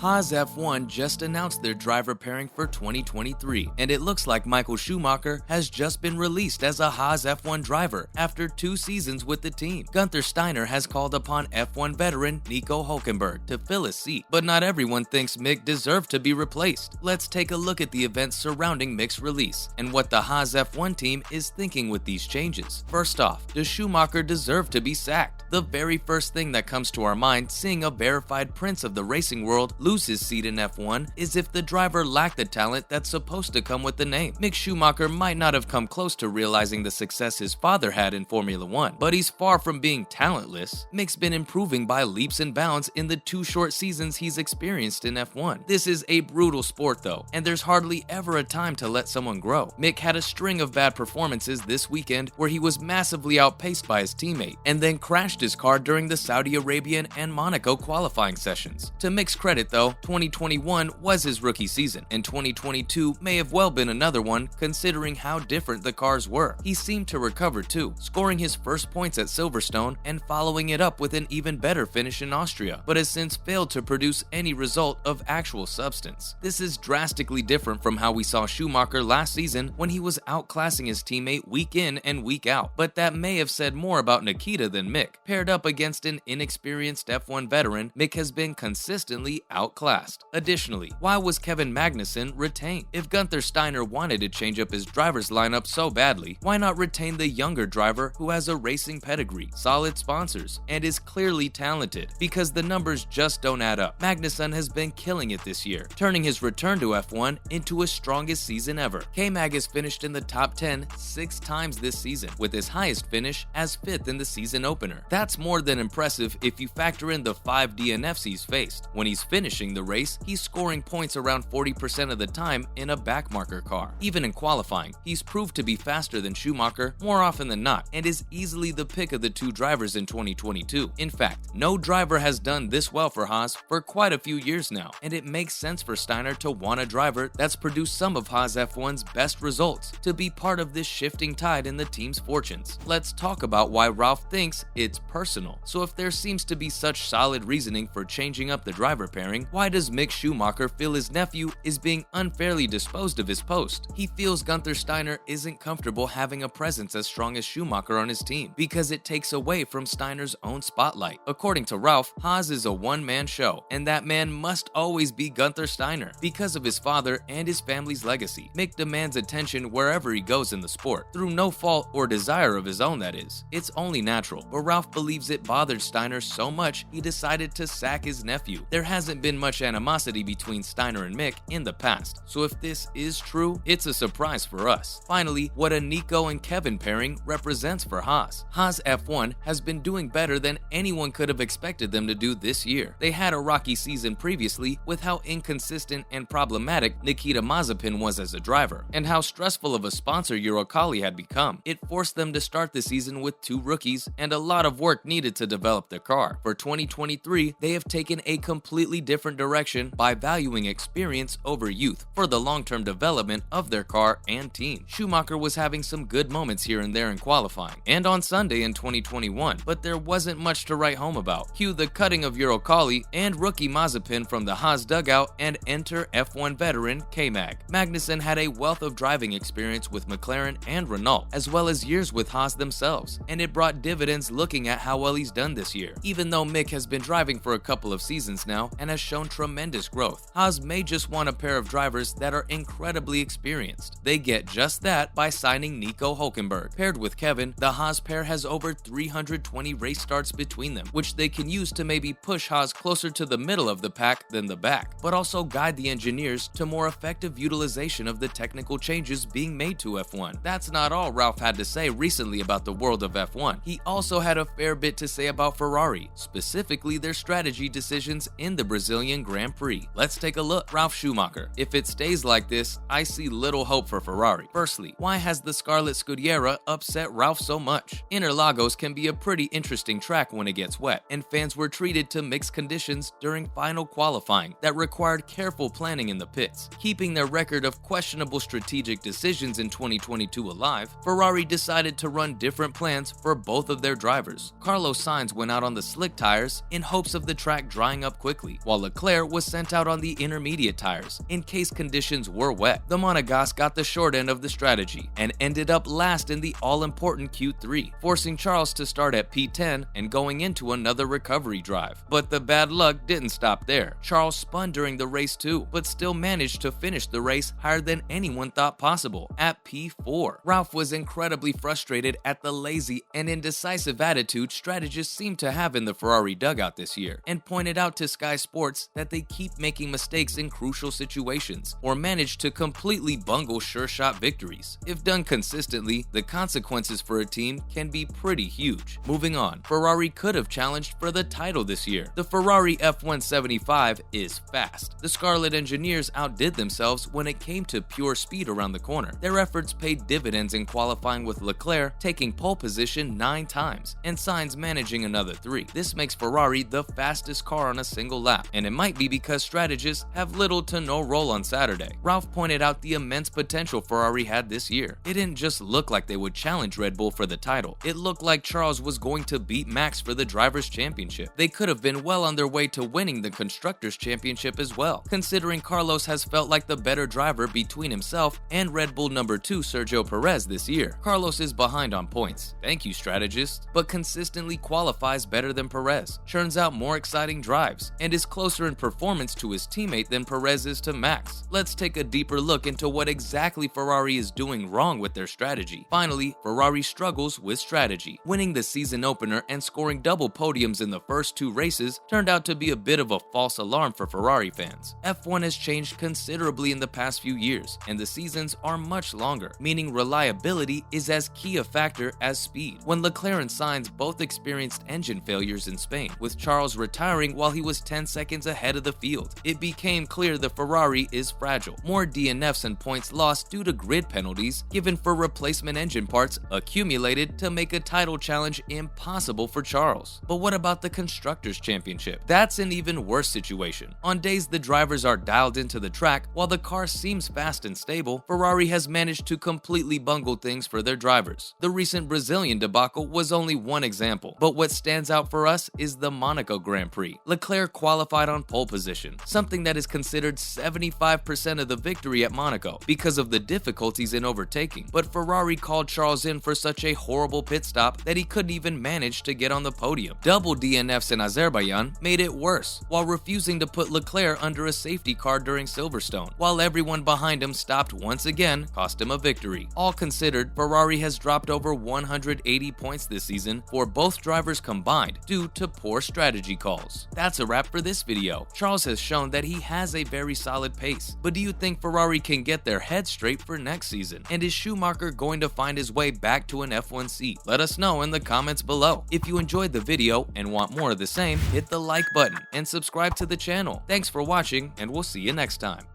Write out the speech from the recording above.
Haas F1 just announced their driver pairing for 2023, and it looks like Michael Schumacher has just been released as a Haas F1 driver after 2 seasons with the team. Guenther Steiner has called upon F1 veteran Nico Hülkenberg to fill his seat, but not everyone thinks Mick deserved to be replaced. Let's take a look at the events surrounding Mick's release and what the Haas F1 team is thinking with these changes. First off, does Schumacher deserve to be sacked? The very first thing that comes to our mind seeing a verified prince of the racing world lose his seat in F1 is if the driver lacked the talent that's supposed to come with the name. Mick Schumacher might not have come close to realizing the success his father had in Formula 1, but he's far from being talentless. Mick's been improving by leaps and bounds in the 2 short seasons he's experienced in F1. This is a brutal sport though, and there's hardly ever a time to let someone grow. Mick had a string of bad performances this weekend where he was massively outpaced by his teammate and then crashed his car during the Saudi Arabian and Monaco qualifying sessions. To Mick's credit though, 2021 was his rookie season, and 2022 may have well been another one considering how different the cars were. He seemed to recover too, scoring his first points at Silverstone and following it up with an even better finish in Austria, but has since failed to produce any result of actual substance. This is drastically different from how we saw Schumacher last season when he was outclassing his teammate week in and week out, but that may have said more about Nikita than Mick. Paired up against an inexperienced F1 veteran, Mick has been consistently outclassed. Additionally, why was Kevin Magnussen retained? If Guenther Steiner wanted to change up his driver's lineup so badly, why not retain the younger driver who has a racing pedigree, solid sponsors, and is clearly talented? Because the numbers just don't add up. Magnussen has been killing it this year, turning his return to F1 into his strongest season ever. K-Mag has finished in the top 10 6 times this season, with his highest finish as 5th in the season opener. That's more than impressive if you factor in the 5 DNFs he's faced. When he's finishing the race, he's scoring points around 40% of the time in a backmarker car. Even in qualifying, he's proved to be faster than Schumacher more often than not, and is easily the pick of the 2 drivers in 2022. In fact, no driver has done this well for Haas for quite a few years now, and it makes sense for Steiner to want a driver that's produced some of Haas F1's best results to be part of this shifting tide in the team's fortunes. Let's talk about why Ralf thinks it's personal. So if there seems to be such solid reasoning for changing up the driver pairing, why does Mick Schumacher feel his nephew is being unfairly disposed of his post? He feels Guenther Steiner isn't comfortable having a presence as strong as Schumacher on his team because it takes away from Steiner's own spotlight. According to Ralf, Haas is a one-man show, and that man must always be Guenther Steiner because of his father and his family's legacy. Mick demands attention wherever he goes in the sport, through no fault or desire of his own, that is. It's only natural, but Ralf believes it bothered Steiner so much he decided to sack his nephew. There hasn't been much animosity between Steiner and Mick in the past, so if this is true, it's a surprise for us. Finally, what a Nico and Kevin pairing represents for Haas. Haas F1 has been doing better than anyone could have expected them to do this year. They had a rocky season previously with how inconsistent and problematic Nikita Mazepin was as a driver, and how stressful of a sponsor Uralkali had become. It forced them to start the season with 2 rookies and a lot of work needed to develop their car. For 2023, they have taken a completely different direction by valuing experience over youth for the long-term development of their car and team. Schumacher was having some good moments here and there in qualifying and on Sunday in 2021, but there wasn't much to write home about. Cue the cutting of Uralkali and rookie Mazepin from the Haas dugout, and enter F1 veteran K-Mag. Magnussen had a wealth of driving experience with McLaren and Renault, as well as years with Haas themselves, and it brought dividends looking at how well he's done this year. Even though Mick has been driving for a couple of seasons now and has shown tremendous growth, Haas may just want a pair of drivers that are incredibly experienced. They get just that by signing Nico Hülkenberg. Paired with Kevin, the Haas pair has over 320 race starts between them, which they can use to maybe push Haas closer to the middle of the pack than the back, but also guide the engineers to more effective utilization of the technical changes being made to F1. That's not all Ralf had to say recently about the world of F1. He also had a fair bit to say about Ferrari, specifically their strategy decisions in the Brazilian Grand Prix. Let's take a look. Ralf Schumacher: if it stays like this, I see little hope for Ferrari. Firstly, why has the Scarlet Scuderia upset Ralf so much? Interlagos can be a pretty interesting track when it gets wet, and fans were treated to mixed conditions during final qualifying that required careful planning in the pits. Keeping their record of questionable strategic decisions in 2022 alive, Ferrari decided to run different plans for both of their drivers. Carlos Sainz went out on the slick tires in hopes of the track drying up quickly, while Leclerc was sent out on the intermediate tires in case conditions were wet. The Monegasque got the short end of the strategy and ended up last in the all-important Q3, forcing Charles to start at P10 and going into another recovery drive. But the bad luck didn't stop there. Charles spun during the race too, but still managed to finish the race higher than anyone thought possible, at P4. Ralf was incredibly frustrated at the lazy and indecisive attitude strategists seem to have in the Ferrari dugout this year, and pointed out to Sky Sports that they keep making mistakes in crucial situations, or manage to completely bungle sure-shot victories. If done consistently, the consequences for a team can be pretty huge. Moving on, Ferrari could have challenged for the title this year. The Ferrari F175 is fast. The Scarlet engineers outdid themselves when it came to pure speed around the corner. Their efforts paid dividends in qualifying, with Leclerc taking pole position 9 times and Sainz managing another 3. This makes Ferrari the fastest car on a single lap, and it might be because strategists have little to no role on Saturday. Ralf pointed out the immense potential Ferrari had this year. It didn't just look like they would challenge Red Bull for the title. It looked like Charles was going to beat Max for the Drivers' Championship. They could have been well on their way to winning the Constructors' Championship as well, considering Carlos has felt like the better driver between himself and Red Bull number 2 Sergio Perez this year. Carlos is behind on points, thank you strategists, but consistently qualifies better than Perez, churns out more exciting drives, and is closer in performance to his teammate than Perez is to Max. Let's take a deeper look into what exactly Ferrari is doing wrong with their strategy. Finally, Ferrari struggles with strategy. Winning the season opener and scoring double podiums in the first 2 races turned out to be a bit of a false alarm for Ferrari fans. F1 has changed considerably in the past few years, and the seasons are much longer, meaning reliability is as key a factor as speed. When Leclerc and Sainz both experienced engine failures in Spain, with Charles retiring while he was 10 seconds ahead of the field, it became clear the Ferrari is fragile. More DNFs and points lost due to grid penalties given for replacement engine parts accumulated to make a title challenge impossible for Charles. But what about the Constructors' Championship? That's an even worse situation. On days the drivers are dialed into the track, while the car seems fast and stable, Ferrari has managed to completely bungle things for their drivers. The recent Brazilian debacle was only one example, but what stands out for us is the Monaco Grand Prix. Leclerc qualified on pole position, something that is considered 75% of the victory at Monaco because of the difficulties in overtaking, but Ferrari called Charles in for such a horrible pit stop that he couldn't even manage to get on the podium. Double DNFs in Azerbaijan made it worse, while refusing to put Leclerc under a safety car during Silverstone, while everyone behind him stopped once again, cost him a victory. All considered, Ferrari has dropped over 180 points this season for both drivers combined due to poor strategy calls. That's a wrap for this video. Charles has shown that he has a very solid pace, but do you think Ferrari can get their head straight for next season? And is Schumacher going to find his way back to an F1 seat? Let us know in the comments below. If you enjoyed the video and want more of the same, hit the like button and subscribe to the channel. Thanks for watching, and we'll see you next time.